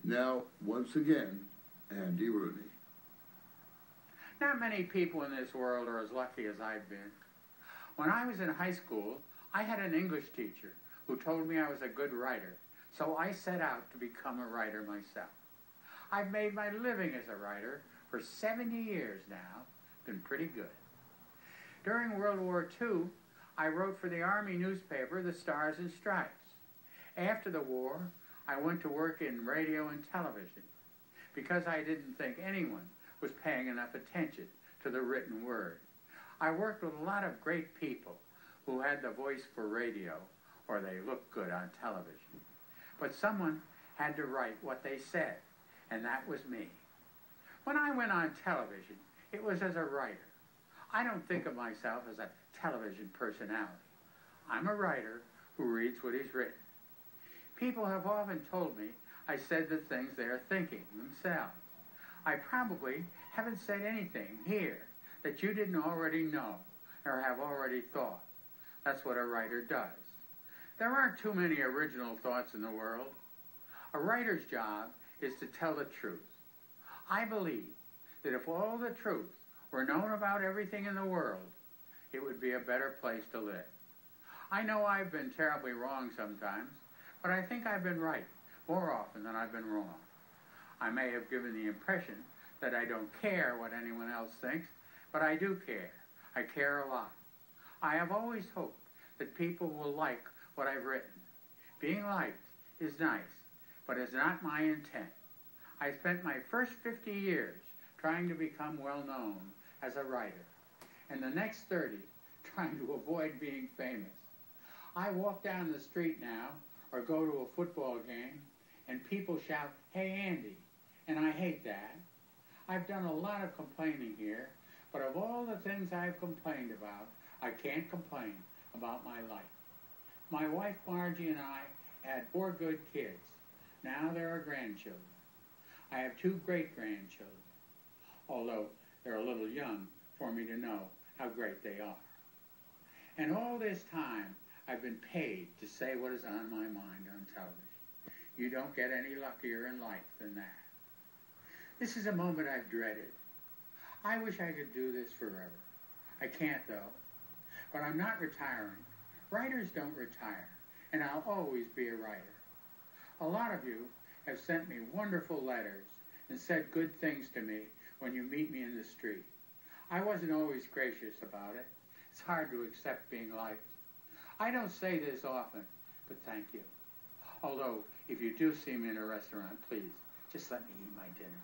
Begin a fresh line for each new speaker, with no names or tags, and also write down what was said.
Now, once again, Andy Rooney.
Not many people in this world are as lucky as I've been. When I was in high school, I had an English teacher who told me I was a good writer, so I set out to become a writer myself. I've made my living as a writer for 70 years now. Been pretty good. During World War II, I wrote for the Army newspaper, The Stars and Stripes. After the war, I went to work in radio and television because I didn't think anyone was paying enough attention to the written word. I worked with a lot of great people who had the voice for radio, or they looked good on television. But someone had to write what they said, and that was me. When I went on television, it was as a writer. I don't think of myself as a television personality. I'm a writer who reads what he's written. People have often told me I said the things they are thinking themselves. I probably haven't said anything here that you didn't already know or have already thought. That's what a writer does. There aren't too many original thoughts in the world. A writer's job is to tell the truth. I believe that if all the truth were known about everything in the world, it would be a better place to live. I know I've been terribly wrong sometimes, but I think I've been right more often than I've been wrong. I may have given the impression that I don't care what anyone else thinks, but I do care. I care a lot. I have always hoped that people will like what I've written. Being liked is nice, but it's not my intent. I spent my first 50 years trying to become well known as a writer, and the next 30 trying to avoid being famous. I walk down the street now or go to a football game and people shout, "Hey Andy," and I hate that. I've done a lot of complaining here, but of all the things I've complained about, I can't complain about my life. My wife Margie and I had 4 good kids. Now there are grandchildren. I have 2 great-grandchildren, although they're a little young for me to know how great they are. And all this time, I've been paid to say what is on my mind on television. You don't get any luckier in life than that. This is a moment I've dreaded. I wish I could do this forever. I can't, though. But I'm not retiring. Writers don't retire, and I'll always be a writer. A lot of you have sent me wonderful letters and said good things to me when you meet me in the street. I wasn't always gracious about it. It's hard to accept being liked. I don't say this often, but thank you. Although, if you do see me in a restaurant, please, just let me eat my dinner.